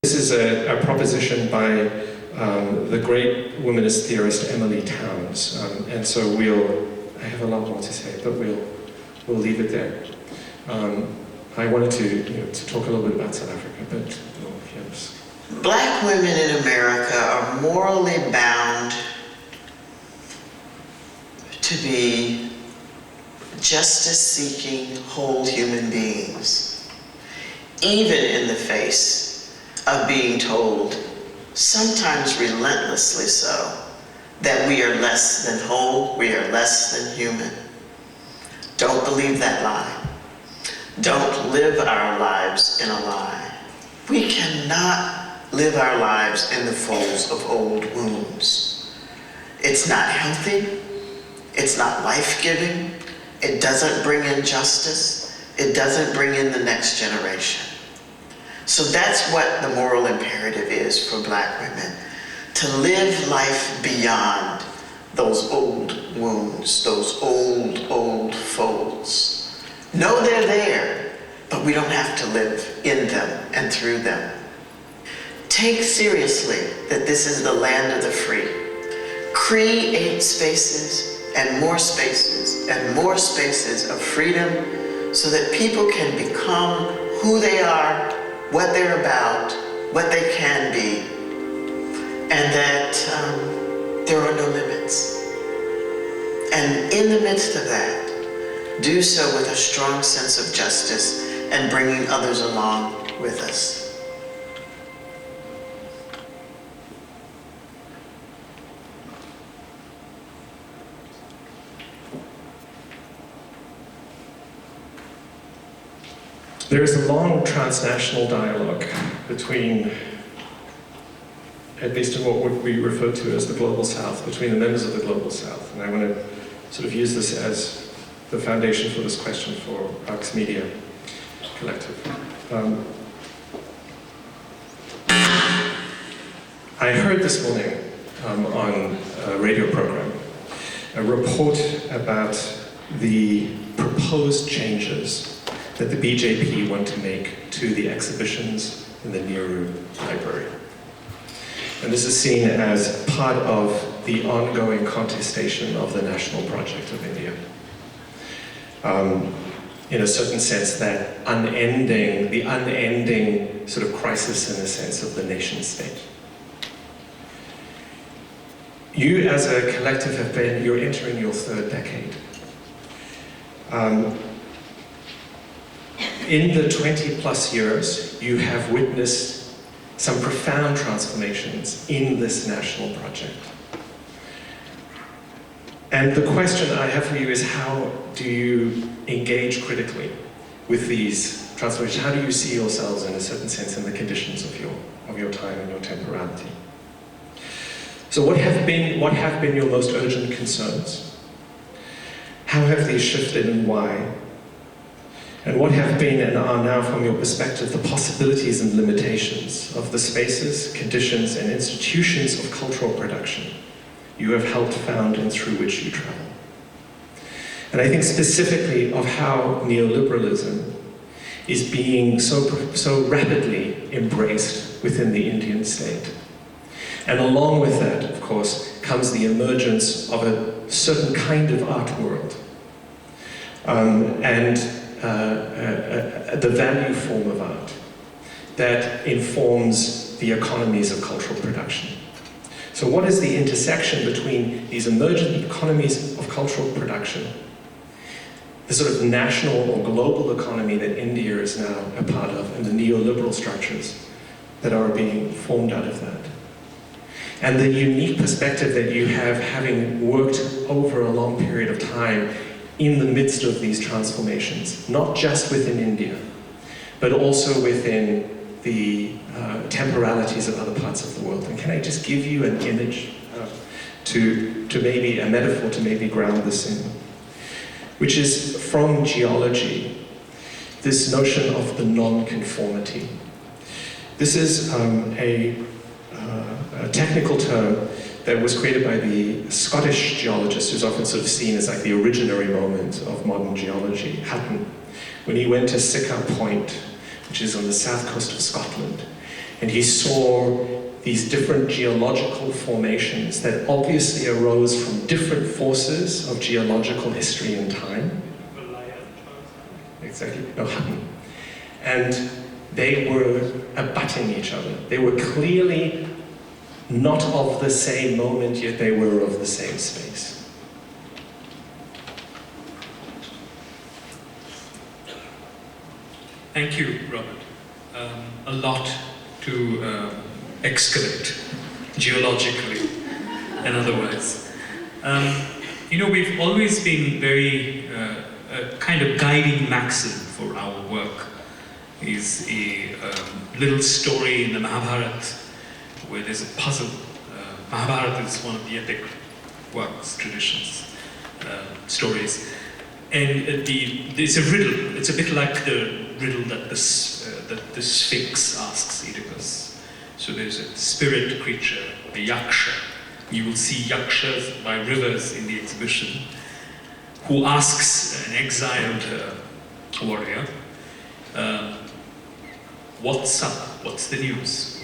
This is a proposition by the great womanist theorist Emily Towns, and so I have a lot more to say, but we'll leave it there. I wanted to talk a little bit about South Africa, but yes. Black women in America are morally bound to be justice-seeking, whole human beings, even in the face of being told, sometimes relentlessly so, that we are less than whole, we are less than human. Don't believe that lie. Don't live our lives in a lie. We cannot live our lives in the folds of old wounds. It's not healthy. It's not life-giving. It doesn't bring in justice. It doesn't bring in the next generation. So that's what the moral imperative is for Black women, to live life beyond those old wounds, those old folds. Know they're there, but we don't have to live in them and through them. Take seriously that this is the land of the free. Create spaces and more spaces and more spaces of freedom so that people can become who they are, what they're about, what they can be, and that there are no limits. And in the midst of that, do so with a strong sense of justice and bringing others along with us. There is a long transnational dialogue between, at least in what would be referred to as the Global South, between the members of the Global South. And I want to sort of use this as the foundation for this question for Raqs Media Collective. I heard this morning on a radio program a report about the proposed changes that the BJP want to make to the exhibitions in the Nehru Library. And this is seen as part of the ongoing contestation of the national project of India. In a certain sense, that the unending sort of crisis in the sense of the nation state. You as a collective you're entering your third decade. In the 20+ years, you have witnessed some profound transformations in this national project. And the question I have for you is, how do you engage critically with these transformations? How do you see yourselves, in a certain sense, in the conditions of your time and your temporality? So what have been your most urgent concerns? How have these shifted and why? And what have been and are now, from your perspective, the possibilities and limitations of the spaces, conditions, and institutions of cultural production you have helped found and through which you travel? And I think specifically of how neoliberalism is being so rapidly embraced within the Indian state. And along with that, of course, comes the emergence of a certain kind of art world. The value form of art that informs the economies of cultural production. So what is the intersection between these emergent economies of cultural production, the sort of national or global economy that India is now a part of, and the neoliberal structures that are being formed out of that? And the unique perspective that you have, having worked over a long period of time in the midst of these transformations, not just within India, but also within the temporalities of other parts of the world. And can I just give you an image to maybe a metaphor to maybe ground this in, which is from geology, this notion of the non-conformity. This is a technical term that was created by the Scottish geologist, who's often sort of seen as like the originary moment of modern geology, Hutton, when he went to Simcha Point, which is on the south coast of Scotland, And he saw these different geological formations that obviously arose from different forces of geological history and time. Exactly. No, and they were abutting each other. They were clearly not of the same moment, yet they were of the same space. Thank you, Robert. A lot to excavate, geologically and otherwise. You know, we've always been very, a kind of guiding maxim for our work is a little story in the Mahabharata where there's a puzzle. Mahabharata is one of the epic works, traditions, stories. And it's a riddle. It's a bit like the riddle that the Sphinx asks Oedipus. So there's a spirit creature, a yaksha. You will see yakshas by rivers in the exhibition, who asks an exiled warrior, what's up? What's the news?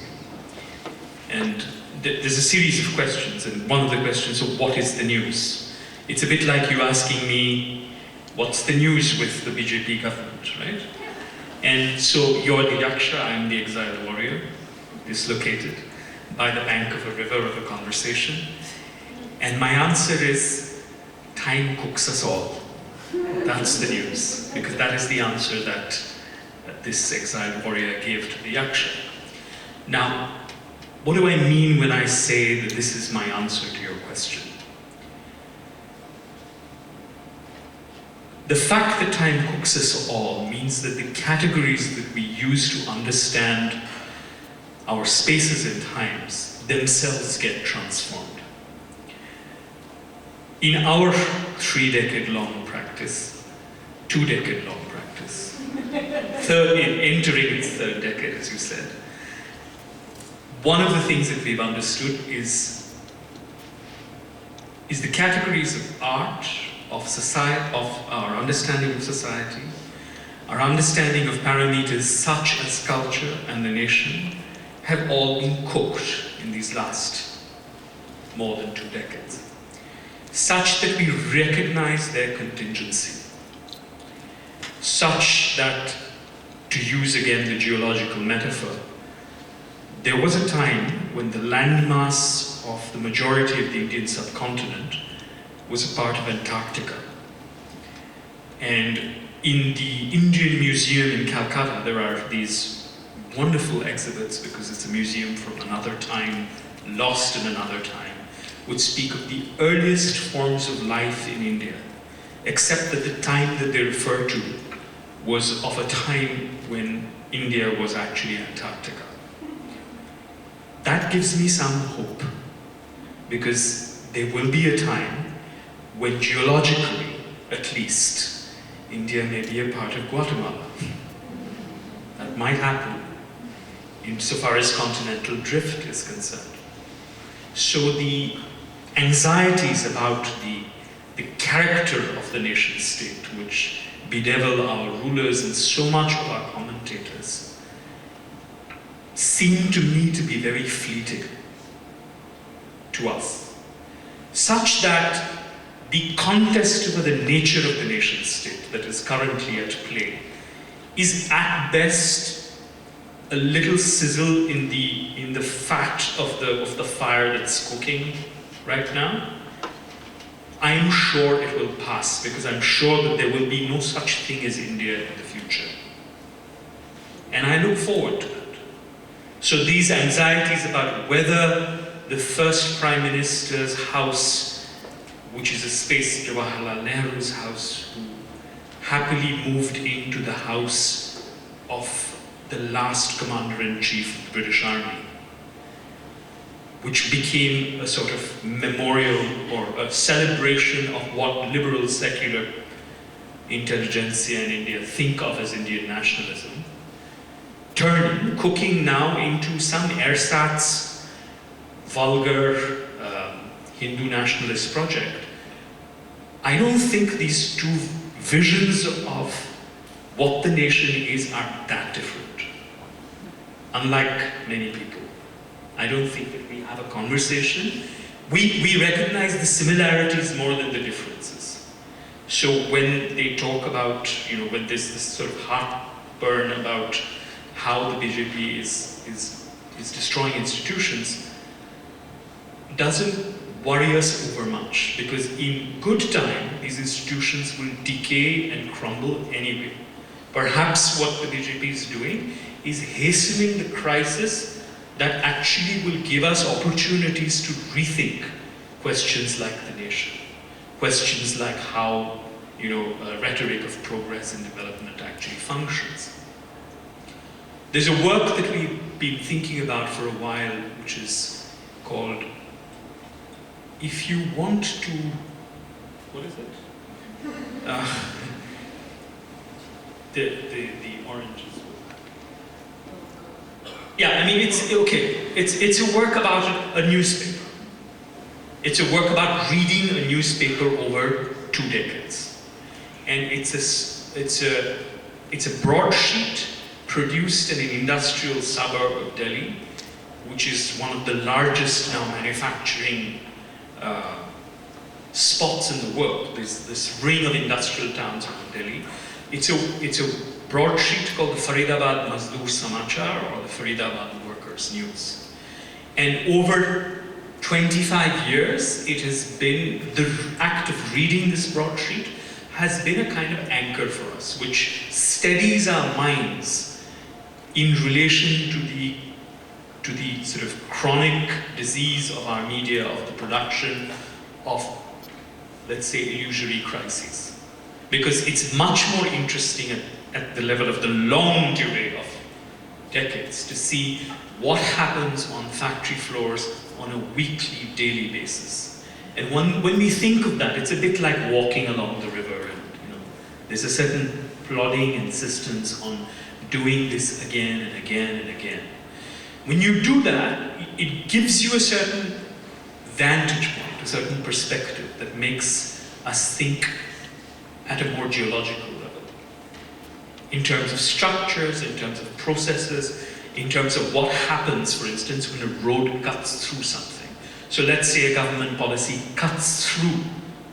And there's a series of questions, and one of the questions is, what is the news? It's a bit like you asking me, what's the news with the BJP government, right? And so you're the yaksha, I'm the exiled warrior, dislocated by the bank of a river of a conversation. And my answer is, time cooks us all. That's the news, because that is the answer that this exiled warrior gave to the yaksha. Now, what do I mean when I say that this is my answer to your question? The fact that time cooks us all means that the categories that we use to understand our spaces and times themselves get transformed. In our 3-decade-long practice, 2-decade-long practice, entering its 3rd decade, as you said, one of the things that we've understood is the categories of art, of society, of our understanding of society, our understanding of parameters such as culture and the nation have all been cooked in these last more than 2 decades, such that we recognize their contingency, such that, to use again the geological metaphor, there was a time when the landmass of the majority of the Indian subcontinent was a part of Antarctica. And in the Indian Museum in Calcutta, there are these wonderful exhibits, because it's a museum from another time, lost in another time, would speak of the earliest forms of life in India, except that the time that they refer to was of a time when India was actually Antarctica. That gives me some hope, because there will be a time when geologically, at least, India may be a part of Guatemala. That might happen insofar as continental drift is concerned. So the anxieties about the character of the nation state, which bedevil our rulers and so much of our commentators, seem to me to be very fleeting to us, such that the contest over the nature of the nation state that is currently at play is at best a little sizzle in the fat of the fire that's cooking right now. I am sure it will pass, because I'm sure that there will be no such thing as India in the future. And I look forward to that. So these anxieties about whether the first Prime Minister's house, which is a space, Jawaharlal Nehru's house, who happily moved into the house of the last Commander-in-Chief of the British Army, which became a sort of memorial or a celebration of what liberal secular intelligentsia in India think of as Indian nationalism, cooking now into some ersatz vulgar Hindu nationalist project. I don't think these two visions of what the nation is are that different. unlike many people. I don't think that we have a conversation. We recognize the similarities more than the differences. So when they talk about, when there's this sort of heartburn about how the BJP is destroying institutions, doesn't worry us over much, because in good time, these institutions will decay and crumble anyway. Perhaps what the BJP is doing is hastening the crisis that actually will give us opportunities to rethink questions like the nation, questions like how, rhetoric of progress and development actually functions. There's a work that we've been thinking about for a while, which is called If You Want to, what is it? The oranges. Yeah, I mean, it's okay. It's a work about a newspaper. It's a work about reading a newspaper over 2 decades, and it's a broadsheet produced in an industrial suburb of Delhi, which is one of the largest now manufacturing spots in the world. There's this ring of industrial towns around Delhi. It's a broadsheet called the Faridabad Mazdoor Samachar, or the Faridabad Workers News. And over 25 years, it has been, the act of reading this broadsheet has been a kind of anchor for us, which steadies our minds in relation to the sort of chronic disease of our media, of the production of, let's say, illusory crises. Because it's much more interesting at the level of the long durée of decades to see what happens on factory floors on a weekly, daily basis. And when we think of that, it's a bit like walking along the river, and there's a certain plodding insistence on doing this again and again and again. When you do that, it gives you a certain vantage point, a certain perspective that makes us think at a more geological level. In terms of structures, in terms of processes, in terms of what happens, for instance, when a road cuts through something. So let's say a government policy cuts through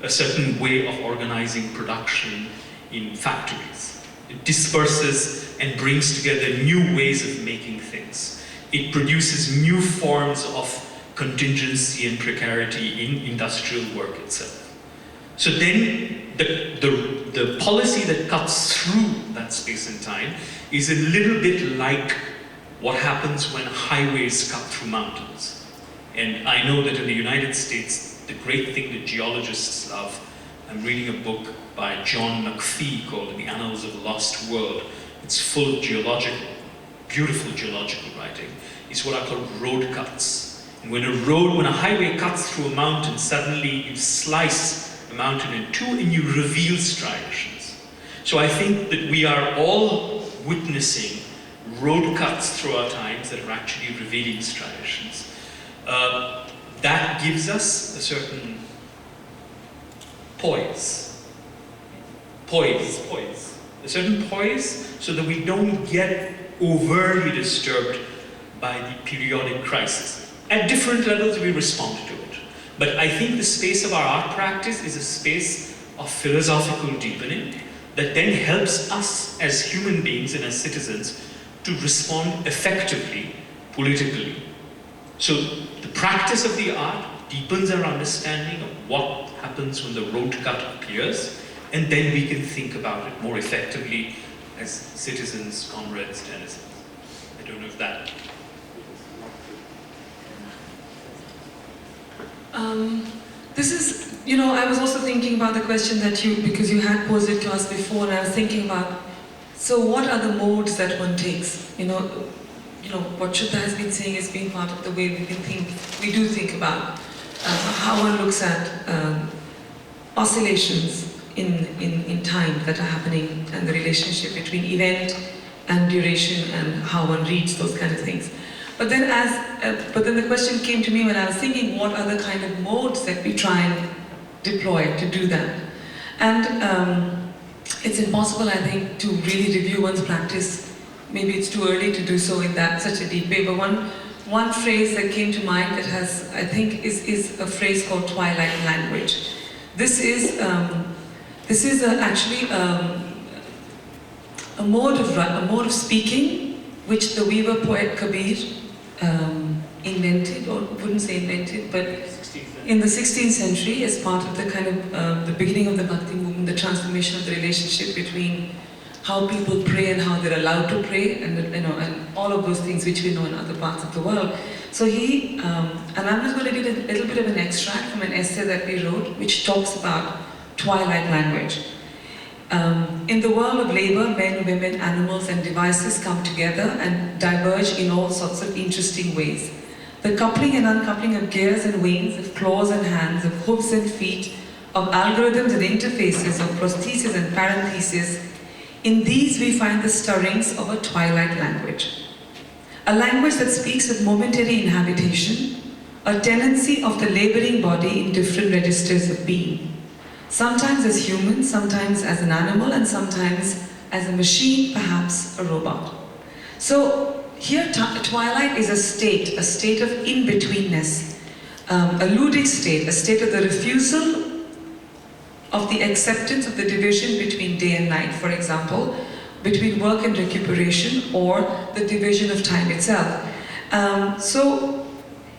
a certain way of organizing production in factories. It disperses and brings together new ways of making things. It produces new forms of contingency and precarity in industrial work itself. So then the policy that cuts through that space and time is a little bit like what happens when highways cut through mountains. And I know that in the United States, the great thing that geologists love, I'm reading a book by John McPhee called The Annals of the Lost World. It's full of beautiful geological writing. It's what I call road cuts. And when a highway cuts through a mountain, suddenly you slice the mountain in two and you reveal striations. So I think that we are all witnessing road cuts through our times that are actually revealing striations. That gives us a certain poise, a certain poise, so that we don't get overly disturbed by the periodic crisis. At different levels, we respond to it. But I think the space of our art practice is a space of philosophical deepening that then helps us as human beings and as citizens to respond effectively, politically. So the practice of the art deepens our understanding of what happens when the road cut appears, and then we can think about it more effectively as citizens, comrades, denizens. I don't know if that... This is, I was also thinking about the question that because you had posed it to us before, and I was thinking about, so what are the modes that one takes? What Shudha has been saying has been part of the way we do think about how one looks at oscillations in time that are happening, and the relationship between event and duration, and how one reads those kind of things. But then the question came to me when I was thinking, what are the kind of modes that we try and deploy to do that? And it's impossible, I think, to really review one's practice maybe it's too early to do so in that such a deep way, but one phrase that came to mind that has, I think, is a phrase called twilight language. This is actually a mode of speaking which the weaver poet Kabir invented, or wouldn't say invented, but in the 16th century as part of the kind of the beginning of the Bhakti movement, the transformation of the relationship between how people pray and how they're allowed to pray, and and all of those things which we know in other parts of the world. So he, and I'm just going to read a little bit of an extract from an essay that we wrote, which talks about twilight language. In the world of labor, men, women, animals, and devices come together and diverge in all sorts of interesting ways. The coupling and uncoupling of gears and wings, of claws and hands, of hooves and feet, of algorithms and interfaces, of prostheses and parentheses, in these we find the stirrings of a twilight language. A language that speaks of momentary inhabitation, a tendency of the laboring body in different registers of being. Sometimes as human, sometimes as an animal, and sometimes as a machine, perhaps a robot. So here twilight is a state of in-betweenness, a ludic state, a state of the refusal of the acceptance of the division between day and night, for example, between work and recuperation, or the division of time itself. So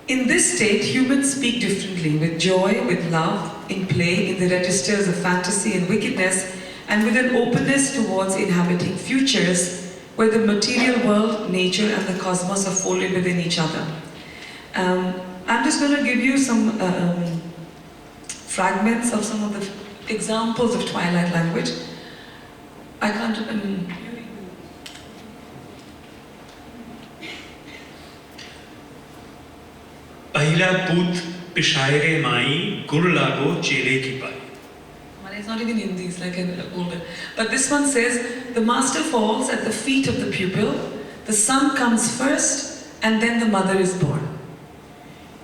in this state, humans speak differently, with joy, with love, in play, in the registers of fantasy and wickedness, and with an openness towards inhabiting futures where the material world, nature, and the cosmos are folded within each other. I'm just going to give you some fragments of some of the examples of twilight language. I can't... पहला पूत पिशायरे माई गुर लागो चेले की पाई. It's not even Hindi, it's like an older. But this one says, the master falls at the feet of the pupil, the son comes first, and then the mother is born.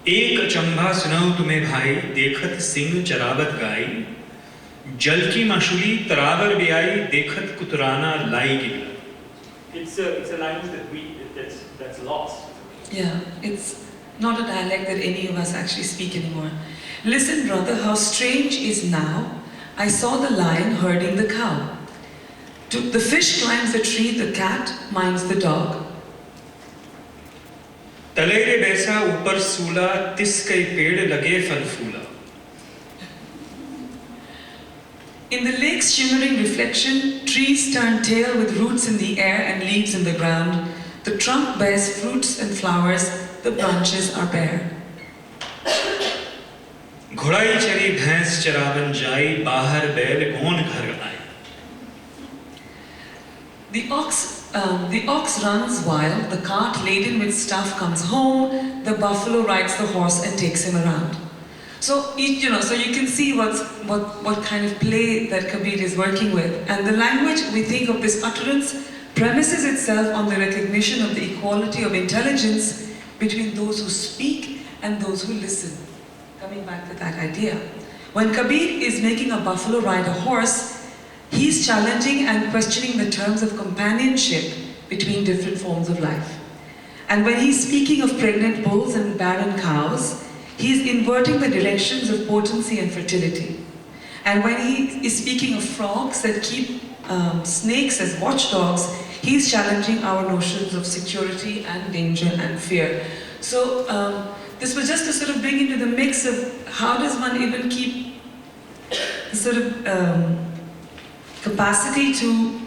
एक अचंभा सुनाऊं तुम्हें भाई, देखत सिंह चरावत गाई, जल की मशुली तरावर भी आई, देखत कुतराना लाई गिला. It's a language that's lost. Yeah, it's not a dialect that any of us actually speak anymore. Listen, brother, how strange is now. I saw the lion herding the cow. The fish climbs the tree, the cat minds the dog. तलेरे बैसा ऊपर सूला, तिस कई पेड़ लगे फल फूला. In the lake's shimmering reflection, trees turn tail with roots in the air and leaves in the ground. The trunk bears fruits and flowers, the branches are bare. घोड़ाई चरी भैंस चरावन जाई, बाहर बैल गोन घर आई. The ox runs wild, the cart laden with stuff comes home, the buffalo rides the horse and takes him around. So so you can see what kind of play that Kabir is working with. And the language, we think of this utterance, premises itself on the recognition of the equality of intelligence between those who speak and those who listen. Coming back to that idea. When Kabir is making a buffalo ride a horse, he's challenging and questioning the terms of companionship between different forms of life. And when he's speaking of pregnant bulls and barren cows, he's inverting the directions of potency and fertility. And when he is speaking of frogs that keep snakes as watchdogs, he's challenging our notions of security and danger and fear. So this was just to sort of bring into the mix of how does one even keep the sort of capacity to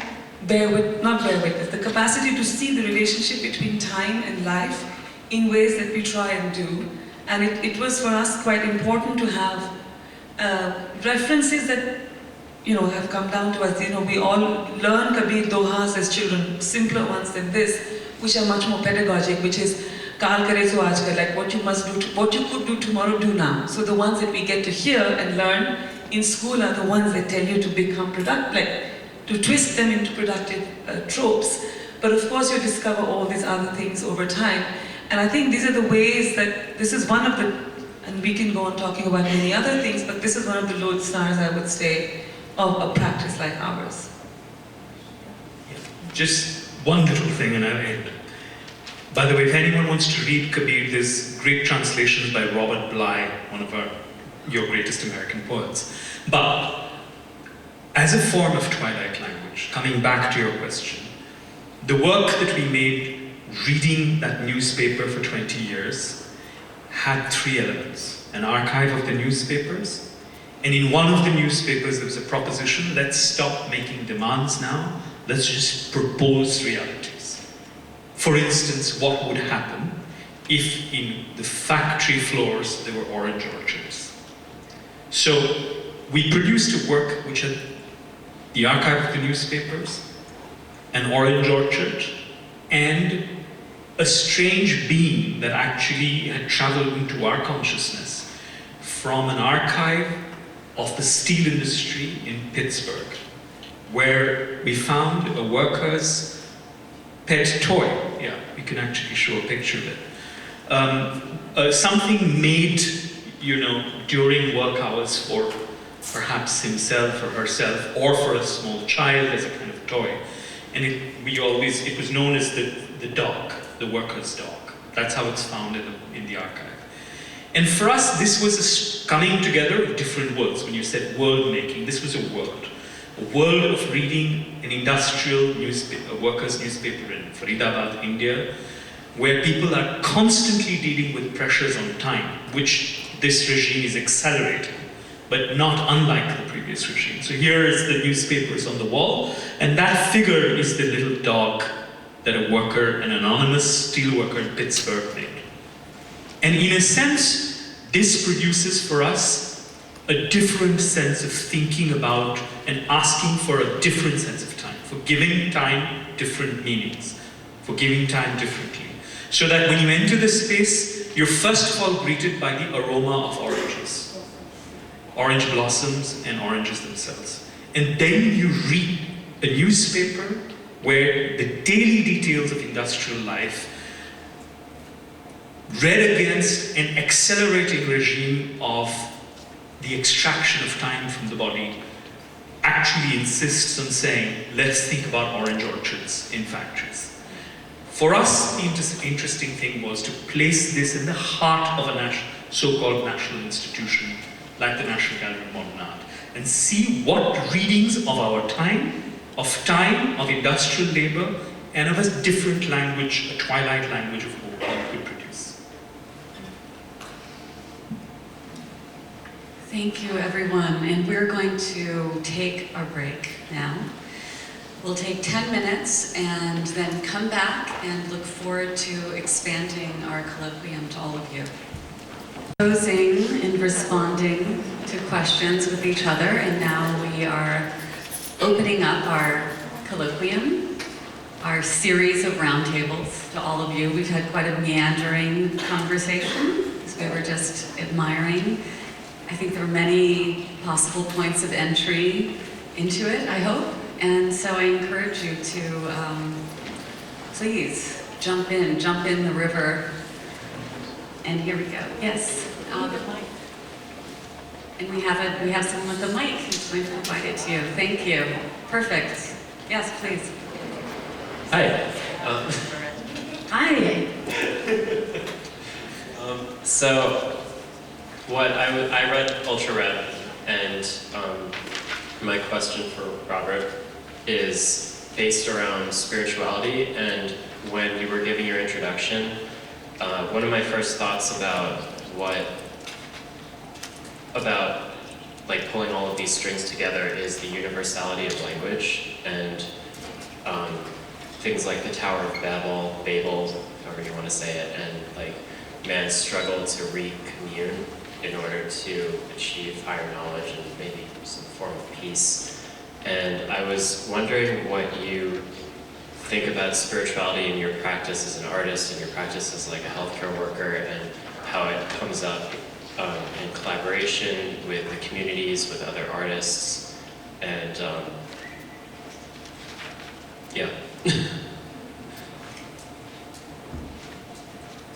the capacity to see the relationship between time and life in ways that we try and do. And it was for us quite important to have references that have come down to us. We all learn Kabir dohas as children, simpler ones than this, which are much more pedagogic, which is Kal kare so aaj kar, like what you must do, what you could do tomorrow, do now. So the ones that we get to hear and learn in school are the ones that tell you to become productive, to twist them into productive tropes. But of course you discover all these other things over time. And I think these are the ways that, this is one of the, and we can go on talking about many other things, but this is one of the lodestars, I would say, of a practice like ours. Just one little thing and I'll end. By the way, if anyone wants to read Kabir, there's great translations by Robert Bly, one of your greatest American poets. But as a form of twilight language, coming back to your question, the work that we made reading that newspaper for 20 years had three elements. An archive of the newspapers, and in one of the newspapers there was a proposition: let's stop making demands now, let's just propose realities. For instance, what would happen if in the factory floors there were orange orchards? So we produced a work which had the archive of the newspapers, an orange orchard, and a strange being that actually had traveled into our consciousness from an archive of the steel industry in Pittsburgh, where we found a worker's pet toy. Yeah, we can actually show a picture of it. Something made, during work hours for perhaps himself or herself, or for a small child as a kind of toy. And it was known as the dog, the worker's dog. That's how it's found in the archive. And for us, this was a coming together of different worlds. When you said world making, this was a world of reading an industrial newspaper, a workers' newspaper in Faridabad, India, where people are constantly dealing with pressures on time, which this regime is accelerating, but not unlike the previous regime. So here is the newspapers on the wall, and that figure is the little dog that a worker, an anonymous steel worker in Pittsburgh made. And in a sense, this produces for us a different sense of thinking about and asking for a different sense of time, for giving time different meanings, for giving time differently. So that when you enter the space, you're first of all greeted by the aroma of oranges, orange blossoms and oranges themselves. And then you read a newspaper where the daily details of industrial life, read against an accelerating regime of the extraction of time from the body, actually insists on saying, let's think about orange orchards in factories. For us, the interesting thing was to place this in the heart of a so-called national institution, like the National Gallery of Modern Art, and see what readings of our time, of industrial labor, and of a different language, a twilight language of hope, could produce. Thank you, everyone. And we're going to take our break now. We'll take 10 minutes and then come back and look forward to expanding our colloquium to all of you. Posing and responding to questions with each other, and now we are opening up our colloquium, our series of roundtables to all of you. We've had quite a meandering conversation, as we were just admiring. I think there are many possible points of entry into it, I hope. And so I encourage you to please jump in the river. And here we go. Yes. And we have someone with the mic who's going to provide it to you. Thank you. Perfect. Yes, please. Hi. Hi. So, I read Ultra-red, and my question for Robert is based around spirituality. And when you were giving your introduction, one of my first thoughts about like pulling all of these strings together is the universality of language, and things like the Tower of Babel, however you want to say it, and like man's struggle to recommune in order to achieve higher knowledge and maybe some form of peace. And I was wondering what you think about spirituality in your practice as an artist, and your practice as like a healthcare worker, and how it comes up in collaboration with the communities, with other artists, and yeah.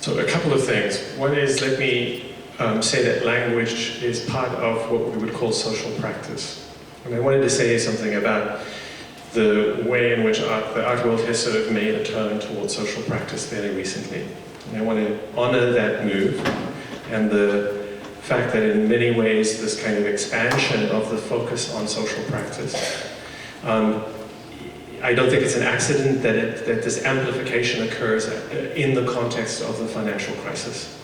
So a couple of things. One is, let me say that language is part of what we would call social practice. And I wanted to say something about the way in which the art world has sort of made a turn towards social practice fairly recently. And I want to honor that move and the fact that in many ways this kind of expansion of the focus on social practice, I don't think it's an accident that this amplification occurs in the context of the financial crisis.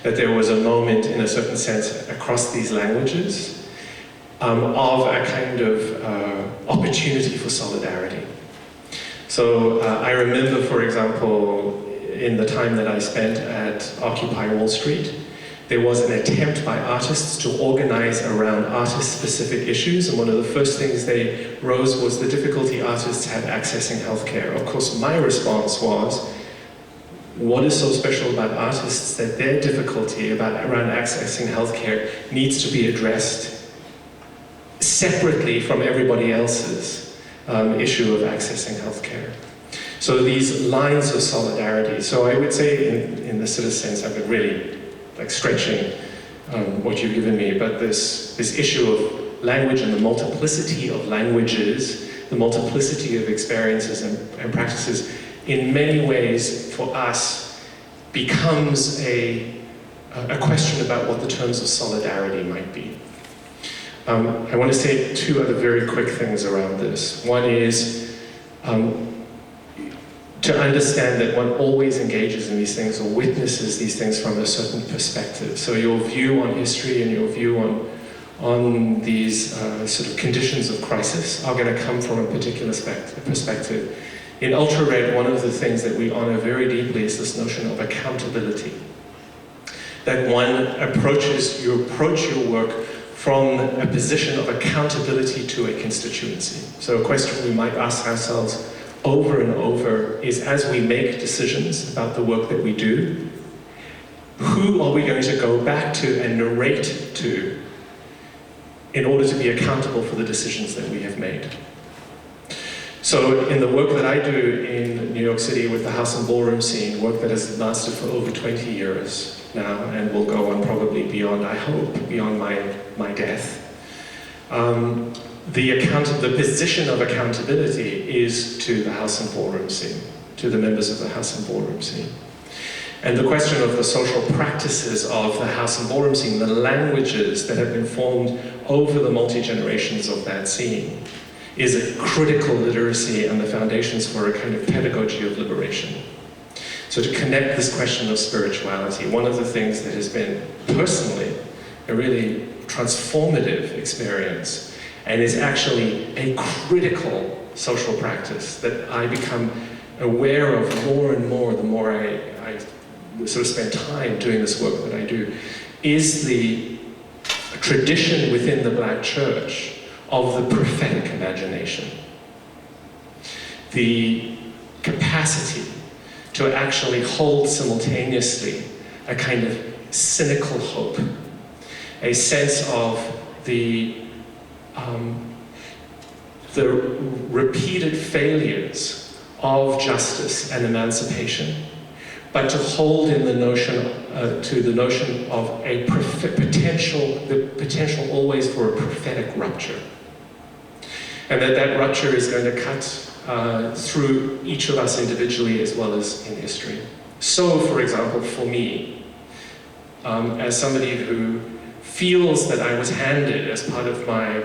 That there was a moment, in a certain sense, across these languages of a kind of opportunity for solidarity. So I remember, for example, in the time that I spent at Occupy Wall Street, there was an attempt by artists to organize around artist-specific issues, and one of the first things they rose was the difficulty artists had accessing healthcare. Of course, my response was, what is so special about artists that their difficulty around accessing healthcare needs to be addressed separately from everybody else's issue of accessing healthcare? So these lines of solidarity. So I would say, in this sort of sense, I've been really like stretching what you've given me, but this issue of language and the multiplicity of languages, the multiplicity of experiences and practices, in many ways for us becomes a question about what the terms of solidarity might be. I want to say two other very quick things around this. One is to understand that one always engages in these things or witnesses these things from a certain perspective. So your view on history and your view on these sort of conditions of crisis are going to come from a particular perspective. In Ultraread, one of the things that we honor very deeply is this notion of accountability. That one approach your work from a position of accountability to a constituency. So a question we might ask ourselves over and over is, as we make decisions about the work that we do, who are we going to go back to and narrate to in order to be accountable for the decisions that we have made? So in the work that I do in New York City with the house and ballroom scene, work that has lasted for over 20 years now and will go on probably beyond, I hope, beyond my death, the position of accountability is to the house and ballroom scene, to the members of the house and ballroom scene. And the question of the social practices of the house and ballroom scene, the languages that have been formed over the multi-generations of that scene, is a critical literacy and the foundations for a kind of pedagogy of liberation. So to connect this question of spirituality, one of the things that has been personally a really transformative experience and is actually a critical social practice that I become aware of more and more the more I sort of spend time doing this work that I do, is the tradition within the Black Church of the prophetic imagination. The capacity to actually hold simultaneously a kind of cynical hope, a sense of the repeated failures of justice and emancipation, but to hold in the notion of a potential always for a prophetic rupture, and that rupture is going to cut through each of us individually as well as in history. So, for example, for me, as somebody who feels that I was handed as part of my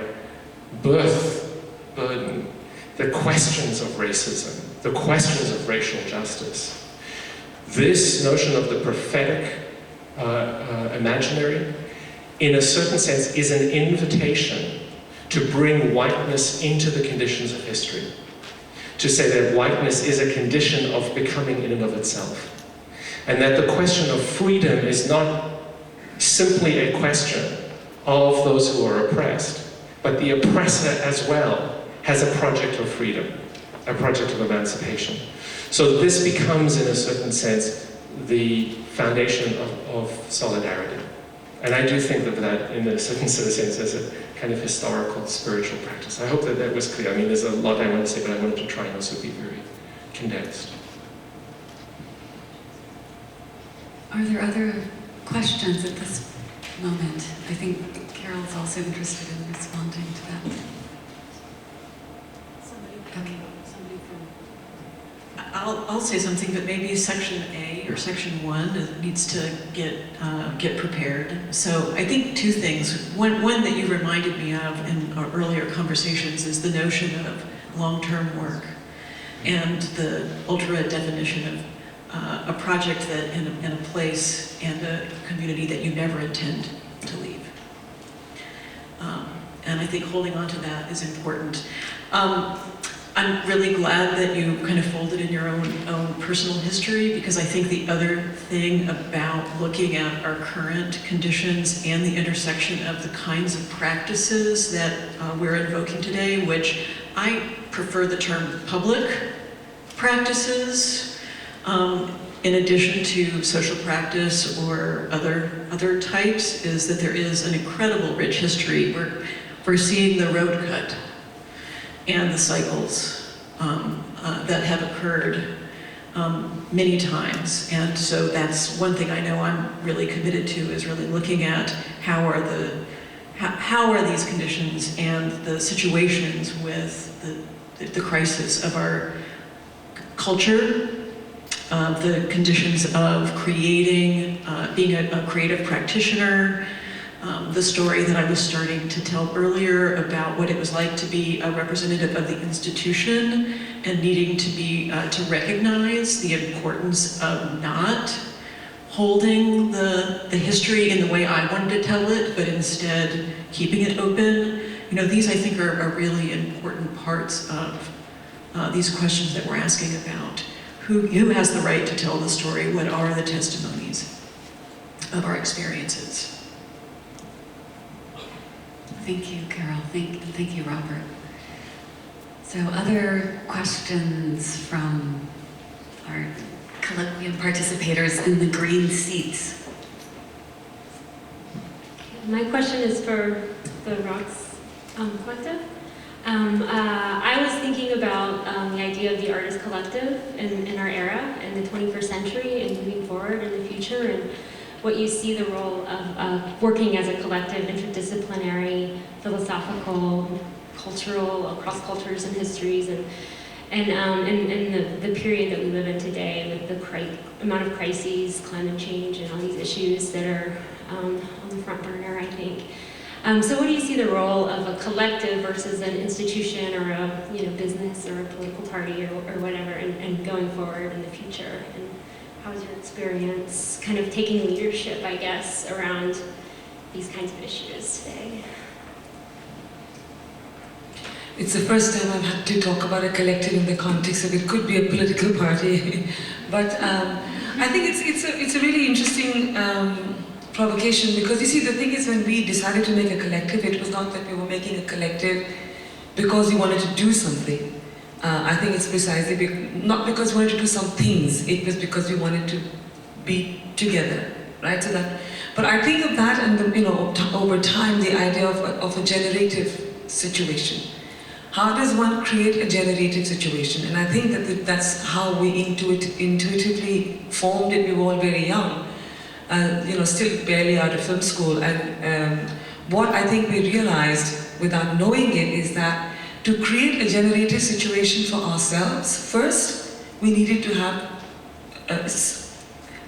birth burden the questions of racism, the questions of racial justice, this notion of the prophetic imaginary, in a certain sense, is an invitation to bring whiteness into the conditions of history. To say that whiteness is a condition of becoming in and of itself. And that the question of freedom is not simply a question of those who are oppressed, but the oppressor as well has a project of freedom, a project of emancipation. So this becomes, in a certain sense, the foundation of solidarity. And I do think of that, in a certain sort of sense, as a kind of historical, spiritual practice. I hope that that was clear. I mean, there's a lot I want to say, but I wanted to try and also be very condensed. Are there other questions at this moment? I think Carol's also interested in responding to that. So I'll say something, but maybe section A or section 1 needs to get prepared. So I think two things. One that you reminded me of in our earlier conversations is the notion of long-term work and the Ultraread definition of a project that in a place and a community that you never intend to leave. And I think holding on to that is important. I'm really glad that you kind of folded in your own personal history, because I think the other thing about looking at our current conditions and the intersection of the kinds of practices that we're invoking today, which I prefer the term public practices, in addition to social practice or other types, is that there is an incredible rich history. We're seeing the road cut and the cycles that have occurred many times. And so that's one thing I know I'm really committed to, is really looking at how are these conditions and the situations with the crisis of our culture, the conditions of creating, being a creative practitioner, the story that I was starting to tell earlier about what it was like to be a representative of the institution and needing to be to recognize the importance of not holding the history in the way I wanted to tell it, but instead keeping it open. You know, these I think are really important parts of these questions that we're asking about. Who has the right to tell the story? What are the testimonies of our experiences? Thank you, Carol. Thank you, Robert. So other questions from our colloquium participators in the green seats? My question is for the Raqs Collective. I was thinking about the idea of the artist collective in our era, in the 21st century, and moving forward in the future, and what you see the role of working as a collective, interdisciplinary, philosophical, cultural, across cultures and histories, and the period that we live in today, with the amount of crises, climate change, and all these issues that are on the front burner, I think. So what do you see the role of a collective versus an institution or a business or a political party or whatever, and going forward in the future? And how is your experience kind of taking leadership, I guess, around these kinds of issues today? It's the first time I've had to talk about a collective in the context of it could be a political party. But I think it's a really interesting provocation, because you see, the thing is, when we decided to make a collective, it was not that we were making a collective because we wanted to do something. I think it's precisely not because we wanted to do some things, it was because we wanted to be together, right? So that, but I think of that, and over time, the idea of a generative situation. How does one create a generative situation? And I think that that's how we intuitively formed it. We were all very young, still barely out of film school. And what I think we realized without knowing it is that to create a generative situation for ourselves, first, we needed to have,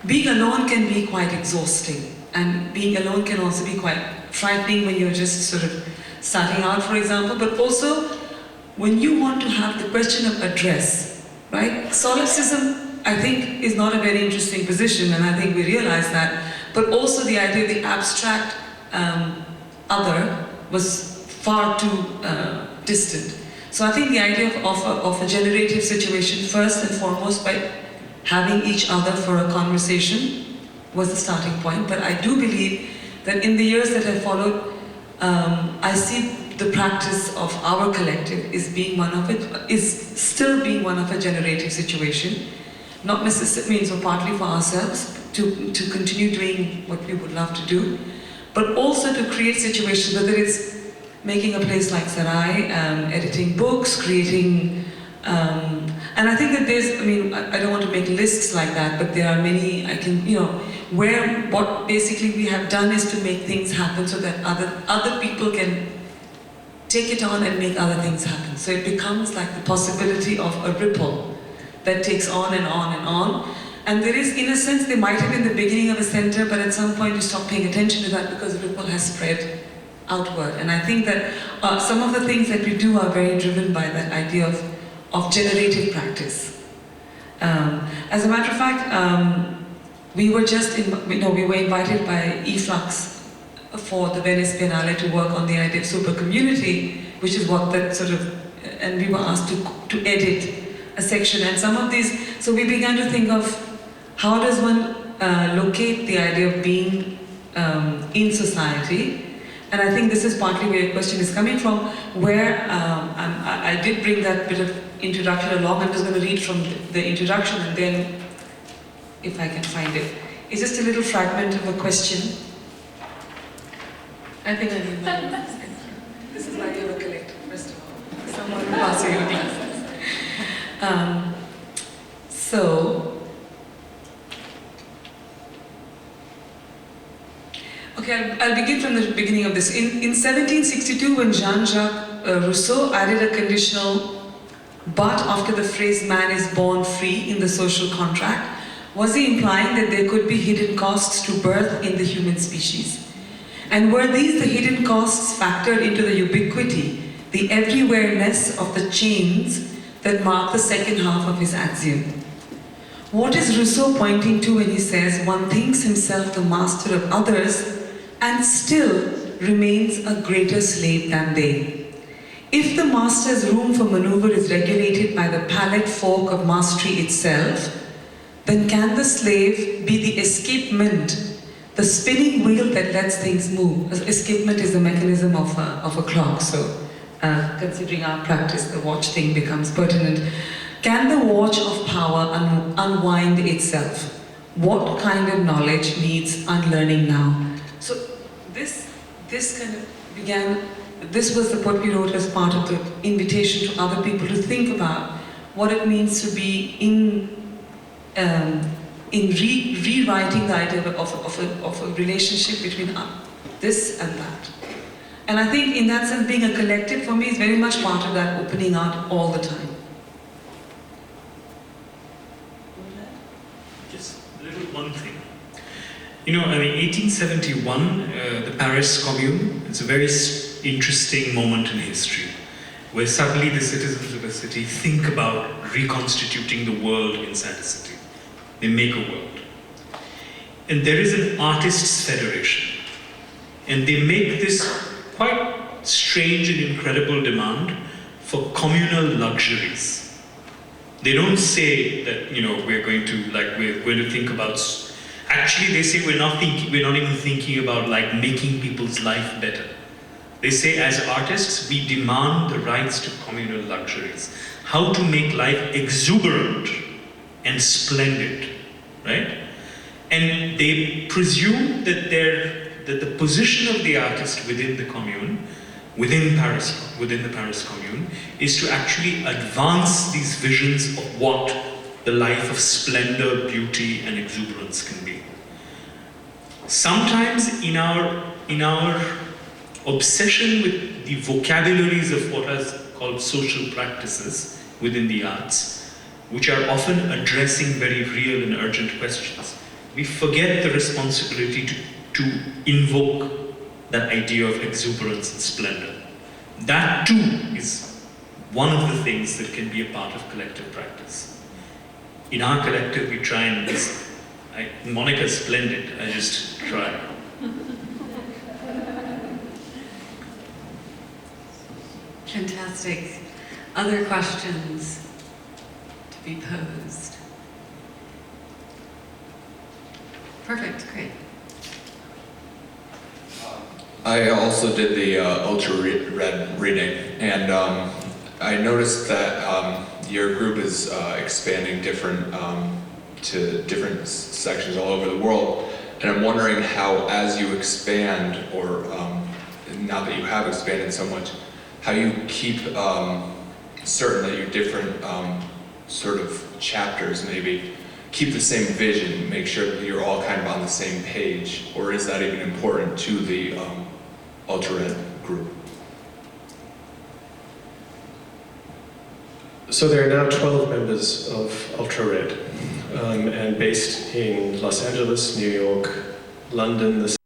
being alone can be quite exhausting. And being alone can also be quite frightening when you're just sort of starting out, for example, but also when you want to have the question of address, right? Solipsism, I think, is not a very interesting position, and I think we realize that, but also the idea of the abstract other was far too distant. So I think the idea of a generative situation, first and foremost, by having each other for a conversation was the starting point. But I do believe that in the years that have followed, I see the practice of our collective is still being one of a generative situation. Not necessarily, so partly for ourselves, to continue doing what we would love to do, but also to create situations, whether it's making a place like Sarai, editing books, creating, and I think that I don't want to make lists like that, but there are many, where what basically we have done is to make things happen so that other people can take it on and make other things happen. So it becomes like the possibility of a ripple that takes on and on and on. And there is, in a sense, there might have been the beginning of a center, but at some point you stop paying attention to that because the ripple has spread outward. And I think that some of the things that we do are very driven by that idea of generative practice. As a matter of fact, we were invited by Raqs for the Venice Biennale to work on the idea of super community, which is what that sort of, and we were asked to edit a section, and some of these, so we began to think of how does one locate the idea of being in society. And I think this is partly where your question is coming from, where I did bring that bit of introduction along. I'm just going to read from the introduction, and then, if I can find it, it's just a little fragment of a question. I think I need my glasses. This is why you have a collector, first of all. Someone will pass you your glasses. Okay, I'll begin from the beginning of this. In 1762, when Jean-Jacques Rousseau added a conditional "but" after the phrase "man is born free" in the social contract, was he implying that there could be hidden costs to birth in the human species? And were these the hidden costs factored into the ubiquity, the everywhereness of the chains that mark the second half of his axiom? What is Rousseau pointing to when he says one thinks himself the master of others and still remains a greater slave than they? If the master's room for maneuver is regulated by the palette fork of mastery itself, then can the slave be the escapement, the spinning wheel that lets things move? Escapement is the mechanism of a clock, so considering our practice, the watch thing becomes pertinent. Can the watch of power unwind itself? What kind of knowledge needs unlearning now? So this kind of began, this was what we wrote as part of the invitation to other people to think about what it means to be in rewriting the idea of a relationship between this and that. And I think in that sense, being a collective for me is very much part of that opening out all the time. Just a little one thing. You know, I mean, 1871, the Paris Commune, it's a very interesting moment in history, where suddenly the citizens of a city think about reconstituting the world inside a city. They make a world. And there is an artists' federation. And they make this quite strange and incredible demand for communal luxuries. They don't say that, you know, we're going to think about, actually they say we're not even thinking about like making people's life better. They say as artists, we demand the rights to communal luxuries. How to make life exuberant and splendid, right? And they presume that the position of the artist within the commune, within the Paris Commune, is to actually advance these visions of what the life of splendor, beauty, and exuberance can be. Sometimes in our obsession with the vocabularies of what is called social practices within the arts, which are often addressing very real and urgent questions, we forget the responsibility to invoke that idea of exuberance and splendor. That too is one of the things that can be a part of collective practice. In our collective, we try and Monica's splendid, I just try. Fantastic. Other questions to be posed? Perfect, great. I also did the Ultra-red reading, and I noticed that your group is expanding to different sections all over the world, and I'm wondering how, as you expand, or now that you have expanded so much, how you keep certain that your different sort of chapters maybe keep the same vision, make sure that you're all kind of on the same page, or is that even important to the Ultraread group? So there are now 12 members of Ultraread, and based in Los Angeles, New York, London, the